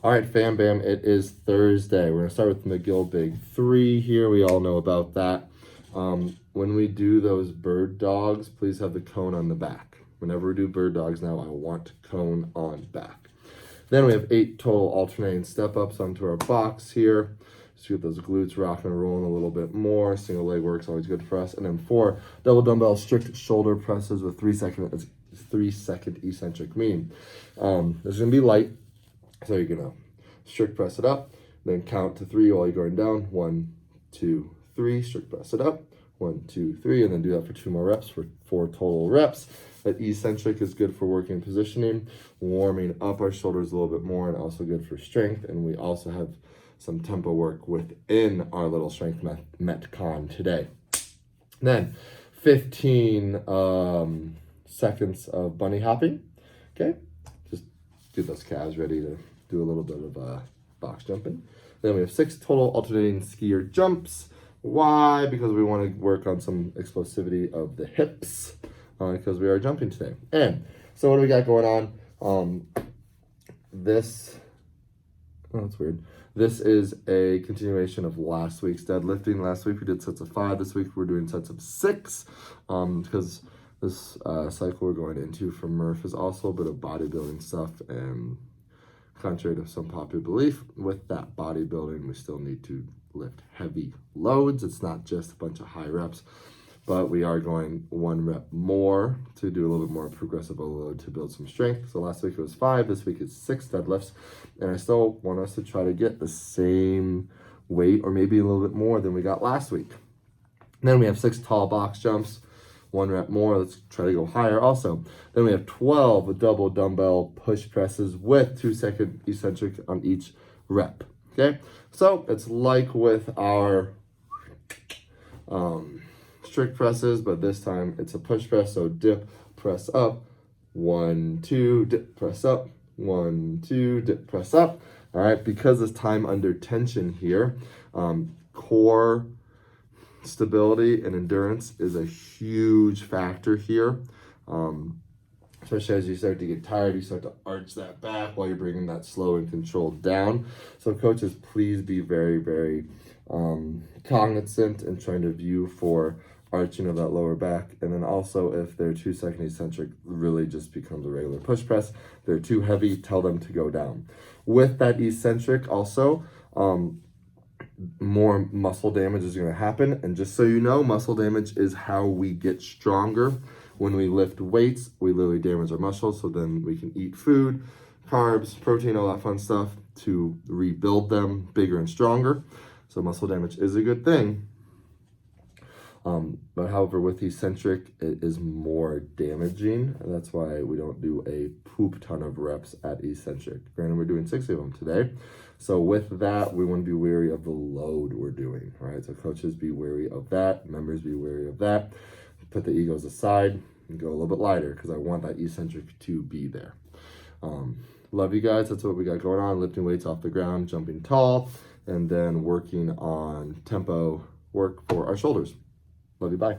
All right, fam bam, it is Thursday. We're gonna start with McGill Big 3 here. We all know about that. When we do those bird dogs, please have the cone on the back. Whenever we do bird dogs now, I want cone on back. Then we have 8 total alternating step-ups onto our box here. Just get those glutes rocking and rolling a little bit more. Single leg work's always good for us. And then 4 double dumbbell strict shoulder presses with 3-second eccentric mean. This is gonna be light. So you're gonna strict press it up, then count to 3 while you're going down. 1, 2, 3, strict press it up. 1, 2, 3, and then do that for 2 more reps for 4 total reps. That eccentric is good for working positioning, warming up our shoulders a little bit more, and also good for strength. And we also have some tempo work within our little strength metcon today. Then 15 seconds of bunny hopping. Okay, just get those calves ready to do a little bit of box jumping. Then we have 6 total alternating skier jumps. Why? Because we want to work on some explosivity of the hips because we are jumping today. And so what do we got going on? That's weird. This is a continuation of last week's deadlifting. Last week we did sets of 5. This week we're doing sets of 6 because this cycle we're going into for Murph is also a bit of bodybuilding stuff, and contrary to some popular belief, with that bodybuilding, we still need to lift heavy loads. It's not just a bunch of high reps, but we are going 1 rep more to do a little bit more progressive overload to build some strength. So last week it was 5, this week it's 6 deadlifts, and I still want us to try to get the same weight or maybe a little bit more than we got last week. And then we have 6 tall box jumps, 1 rep more. Let's try to go higher also. Then we have 12 double dumbbell push presses with 2-second eccentric on each rep. Okay, so it's like with our strict presses, but this time it's a push press. So dip, press up, 1, 2, dip, press up, 1, 2, dip, press up. All right, because it's time under tension here, core stability and endurance is a huge factor here, especially as you start to get tired. You start to arch that back while you're bringing that slow and controlled down. So coaches, please be very, very cognizant and trying to view for arching of that lower back. And then also, if their 2-second eccentric really just becomes a regular push press, they're too heavy, tell them to go down. With that eccentric also, more muscle damage is going to happen. And just so you know, muscle damage is how we get stronger. When we lift weights, we literally damage our muscles, so then we can eat food, carbs, protein, all that fun stuff to rebuild them bigger and stronger. So muscle damage is a good thing. But however, with eccentric, it is more damaging. And that's why we don't do a poop ton of reps at eccentric. Granted, we're doing 60 of them today. So with that, we want to be wary of the load we're doing, right? So coaches, be wary of that. Members, be wary of that. Put the egos aside and go a little bit lighter because I want that eccentric to be there. Love you guys. That's what we got going on. Lifting weights off the ground, jumping tall, and then working on tempo work for our shoulders. Love you. Bye.